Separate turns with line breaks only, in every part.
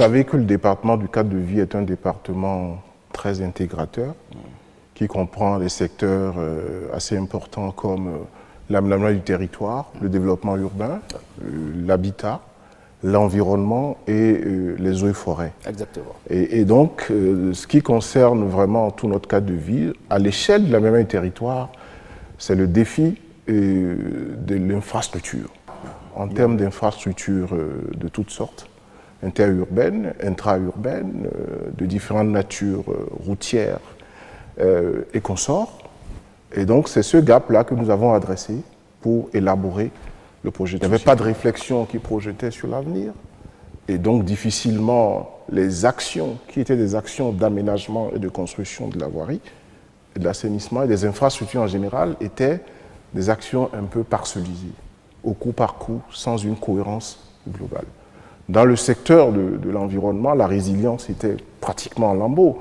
savez que le département du cadre de vie est un département très intégrateur, qui comprend des secteurs assez importants comme l'aménagement du territoire, le développement urbain, l'habitat, l'environnement et les eaux et forêts.
Exactement.
Et donc, ce qui concerne vraiment tout notre cadre de vie, à l'échelle de l'aménagement du territoire, c'est le défi de l'infrastructure. En termes d'infrastructures de toutes sortes, interurbaines, intra-urbaines, de différentes natures routières et consorts. Et donc, c'est ce gap-là que nous avons adressé pour élaborer le projet. Il n'y avait pas de réflexion qui projetait sur l'avenir. Et donc, difficilement, les actions qui étaient des actions d'aménagement et de construction de la voirie, et de l'assainissement et des infrastructures en général, étaient des actions un peu parcellisées, au coup par coup, sans une cohérence globale. Dans le secteur de l'environnement, la résilience était pratiquement en lambeaux.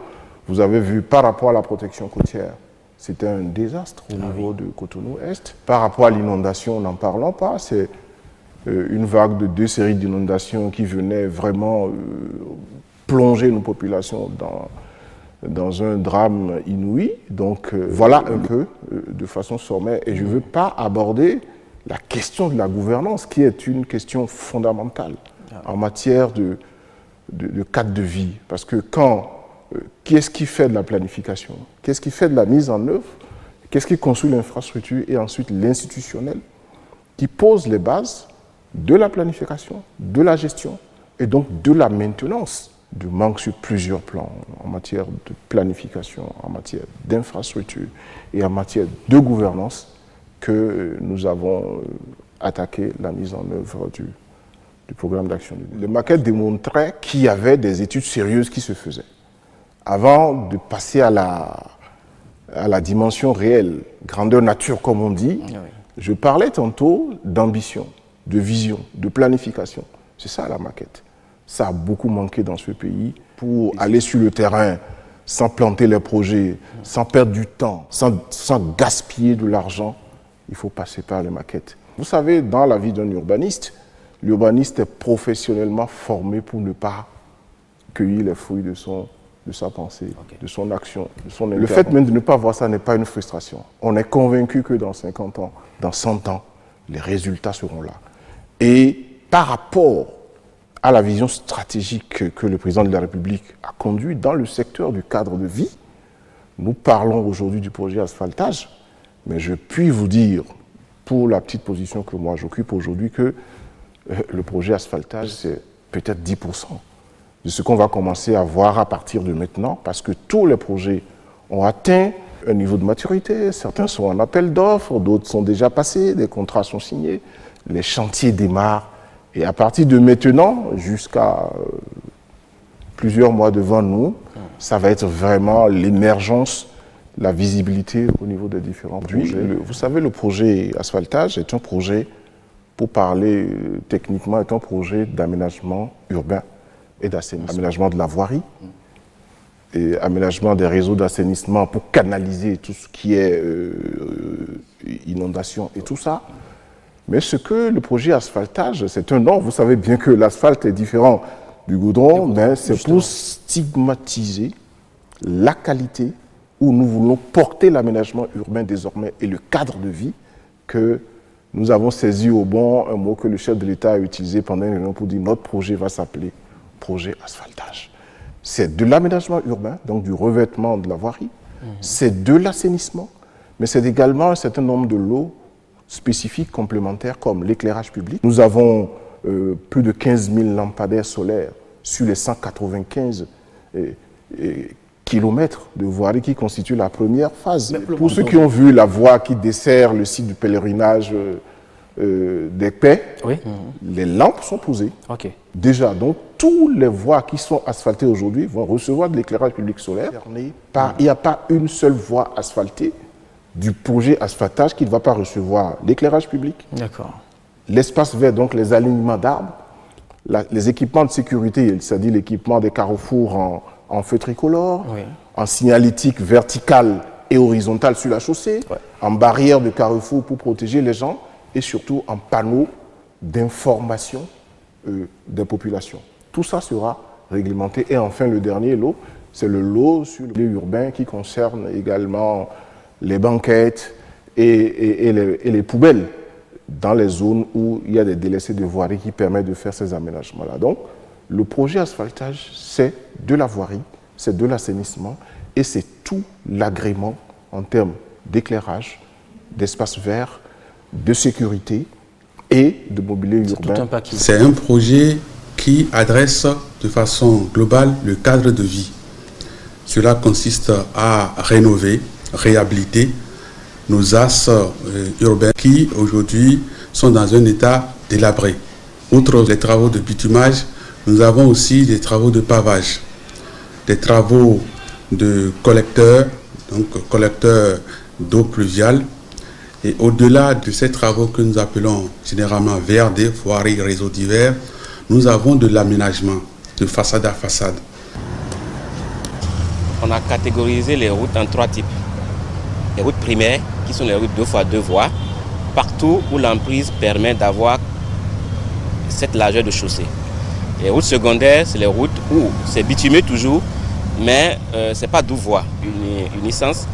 Vous avez vu, par rapport à la protection côtière, c'était un désastre au niveau de Cotonou-Est. Par rapport à l'inondation, n'en parlons pas. C'est une vague de 2 séries d'inondations qui venaient vraiment plonger nos populations dans un drame inouï. Donc voilà un peu de façon sommaire. Et je ne veux pas aborder la question de la gouvernance, qui est une question fondamentale en matière de cadre de vie. Parce que qu'est-ce qui fait de la planification? Qu'est-ce qui fait de la mise en œuvre? Qu'est-ce qui construit l'infrastructure? Et ensuite l'institutionnel, qui pose les bases de la planification, de la gestion et donc de la maintenance. De manque sur plusieurs plans, en matière de planification, en matière d'infrastructure et en matière de gouvernance, que nous avons attaqué la mise en œuvre du programme d'action. Le maquette démontrait qu'il y avait des études sérieuses qui se faisaient. Avant de passer à la dimension réelle, grandeur nature comme on dit, je parlais tantôt d'ambition, de vision, de planification. C'est ça la maquette. Ça a beaucoup manqué dans ce pays pour aller sur le terrain sans planter les projets, sans perdre du temps, sans gaspiller de l'argent. Il faut passer par les maquettes. Vous savez, dans la vie d'un urbaniste, l'urbaniste est professionnellement formé pour ne pas cueillir les fruits de sa pensée, de son action, de son intérêt. Le fait même de ne pas voir ça n'est pas une frustration. On est convaincu que dans 50 ans, dans 100 ans, les résultats seront là. Et par rapport à la vision stratégique que le président de la République a conduite dans le secteur du cadre de vie, nous parlons aujourd'hui du projet asphaltage, mais je puis vous dire, pour la petite position que moi j'occupe aujourd'hui, que le projet asphaltage, c'est peut-être 10% de ce qu'on va commencer à voir à partir de maintenant, parce que tous les projets ont atteint un niveau de maturité, certains sont en appel d'offres, d'autres sont déjà passés, des contrats sont signés, les chantiers démarrent. Et à partir de maintenant, jusqu'à plusieurs mois devant nous, ça va être vraiment l'émergence, la visibilité au niveau des différents projets. Vous savez, le projet asphaltage est un projet, pour parler techniquement, est un projet d'aménagement urbain et d'assainissement. Aménagement de la voirie et aménagement des réseaux d'assainissement pour canaliser tout ce qui est inondation et tout ça. Mais ce que le projet asphaltage, c'est un nom. Vous savez bien que l'asphalte est différent du goudron, mais c'est pour stigmatiser la qualité où nous voulons porter l'aménagement urbain désormais et le cadre de vie que nous avons saisi au bon un mot que le chef de l'État a utilisé pendant une réunion pour dire notre projet va s'appeler projet asphaltage. C'est de l'aménagement urbain, donc du revêtement de la voirie, c'est de l'assainissement, mais c'est également un certain nombre de lots spécifiques complémentaires comme l'éclairage public. Nous avons plus de 15 000 lampadaires solaires sur les 195 kilomètres de voirie qui constituent la première phase. Pour ceux qui ont vu la voie qui dessert le site du pèlerinage des Paix, les lampes sont posées. Déjà, donc, tous les voies qui sont asphaltées aujourd'hui vont recevoir de l'éclairage public solaire. Il n'y a pas une seule voie asphaltée du projet asphaltage qui ne va pas recevoir l'éclairage public, l'espace vert, donc les alignements d'arbres, les équipements de sécurité, c'est-à-dire l'équipement des carrefours en feu tricolore, en signalétique verticale et horizontale sur la chaussée, en barrière de carrefour pour protéger les gens et surtout en panneaux d'information des populations. Tout ça sera réglementés. Et enfin, le dernier lot, c'est le lot sur le milieu urbain qui concerne également les banquettes et les poubelles dans les zones où il y a des délaissés de voirie qui permettent de faire ces aménagements-là. Donc, le projet asphaltage, c'est de la voirie, c'est de l'assainissement et c'est tout l'agrément en termes d'éclairage, d'espace vert, de sécurité et de mobilier urbain.
C'est un projet qui adresse de façon globale le cadre de vie. Cela consiste à rénover, réhabiliter nos axes urbains qui aujourd'hui sont dans un état délabré. Outre les travaux de bitumage, nous avons aussi des travaux de pavage, des travaux de collecteurs, donc collecteurs d'eau pluviale. Et au-delà de ces travaux que nous appelons généralement VRD, voirie, réseaux divers, nous avons de l'aménagement de façade à façade.
On a catégorisé les routes en 3 types. Les routes primaires, qui sont les routes 2x2 voies, partout où l'emprise permet d'avoir cette largeur de chaussée. Les routes secondaires, c'est les routes où c'est bitumé toujours, mais ce n'est pas 12 voies, une licence.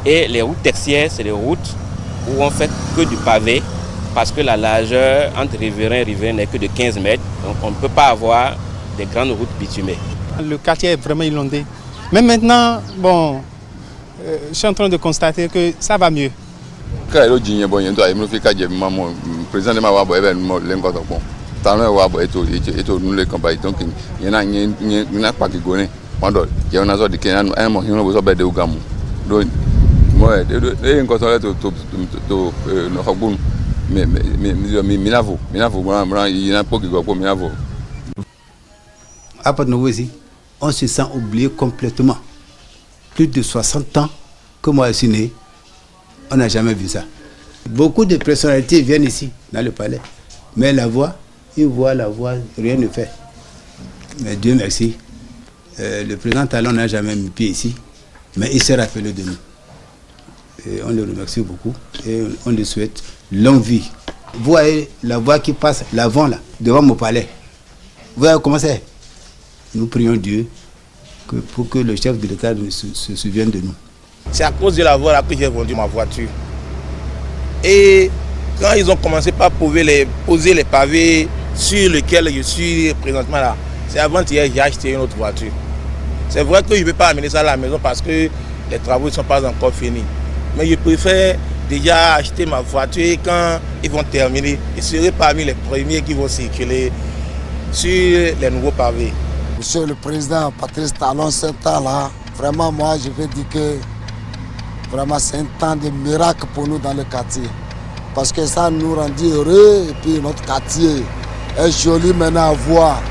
Et les routes tertiaires, c'est les routes où on fait que du pavé, parce que la largeur entre riverain et riverain n'est que de 15 mètres, donc on ne peut pas avoir des grandes routes bitumées.
Le quartier est vraiment inondé. Mais maintenant, bon, je suis en train de constater que ça va mieux.
À Porto-Novo ici, on se sent oublié complètement. Plus de 60 ans que moi je suis né, on n'a jamais vu ça. Beaucoup de personnalités viennent ici, dans le palais, mais la voix, ils voient la voix, rien ne fait. Mais Dieu merci, le président Talon n'a jamais mis pied ici, mais il s'est rappelé de nous. Et on le remercie beaucoup et on lui souhaite longue vie. Vous voyez la voix qui passe, l'avant là, devant mon palais. Vous voyez comment c'est? Nous prions Dieu pour que le chef de l'État se souvienne de nous.
C'est à cause de la voie là que j'ai vendu ma voiture. Et quand ils ont commencé par poser les pavés sur lesquels je suis présentement là, c'est avant-hier que j'ai acheté une autre voiture. C'est vrai que je ne vais pas amener ça à la maison parce que les travaux ne sont pas encore finis. Mais je préfère déjà acheter ma voiture et quand ils vont terminer, je serai parmi les premiers qui vont circuler sur les nouveaux pavés.
Monsieur le Président Patrice Talon, ce temps-là, vraiment moi je veux dire que vraiment c'est un temps de miracle pour nous dans le quartier. Parce que ça nous rendit heureux et puis notre quartier est joli maintenant à voir.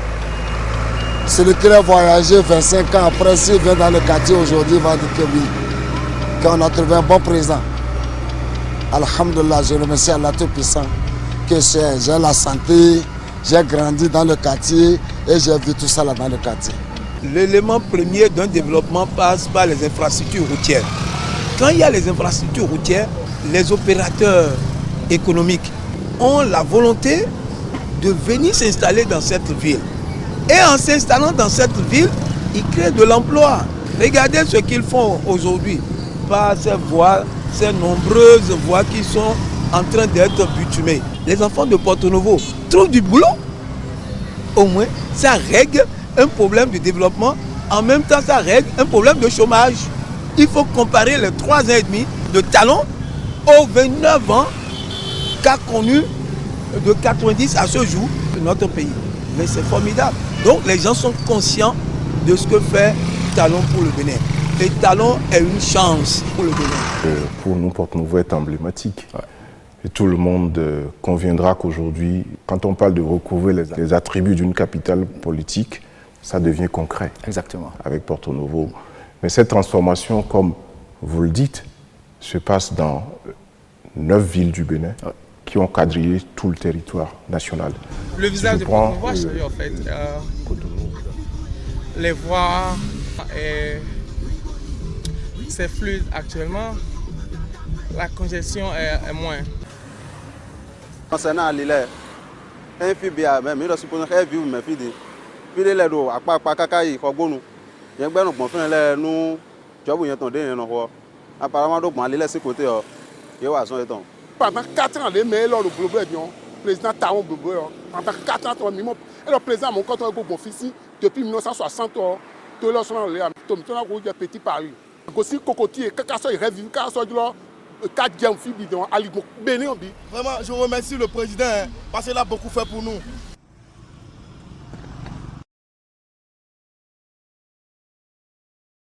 Celui qui a voyagé 25 ans après, s'il vient dans le quartier aujourd'hui, va dire que oui, qu'on a trouvé un bon président. Alhamdulillah, je remercie Allah Tout-Puissant que j'ai la santé, j'ai grandi dans le quartier et j'ai vu tout ça là dans le quartier.
L'élément premier d'un développement passe par les infrastructures routières. Quand il y a les infrastructures routières, les opérateurs économiques ont la volonté de venir s'installer dans cette ville. Et en s'installant dans cette ville, ils créent de l'emploi. Regardez ce qu'ils font aujourd'hui par ces voies, ces nombreuses voies qui sont en train d'être bitumées. Les enfants de Porto-Novo trouvent du boulot. Au moins, ça règle un problème de développement. En même temps, ça règle un problème de chômage. Il faut comparer les 3 ans et demi de Talon aux 29 ans qu'a connu de 90 à ce jour notre pays. Mais c'est formidable. Donc les gens sont conscients de ce que fait Talon pour le Bénin. Et Talon est une chance pour le Bénin.
Pour nous, Porto-Novo est emblématique. Ouais. Et tout le monde conviendra qu'aujourd'hui, quand on parle de recouvrer les attributs d'une capitale politique, ça devient concret.
Exactement.
Avec Porto-Novo. Mais cette transformation, comme vous le dites, se passe dans 9 villes du Bénin. Ouais. Qui ont quadrillé tout le territoire national.
Le visage de Porto-Novo a changé en fait. Les voies, c'est fluide actuellement. La congestion est moins.
Concernant l'île, un fille bien, même il doit supposer qu'elle vit mes filles.
pile le do akpa kaka yi ko gbonu yen gbe no gbon fun le nu job yen ton de yen no ho apparemment do gbon le si côté o ye wa son eton
pendant 4 ans les meilleurs le globe bien président Taon Bobo pendant 4 ans ton minimum et le président mon quand on go bon fils depuis 1960 to le son le to na go petit Paris aussi cocotier kaka so rêve kaka so lo 4 games fi bidon ali béni on bi
vraiment je remercie le président parce qu'il a beaucoup fait pour nous.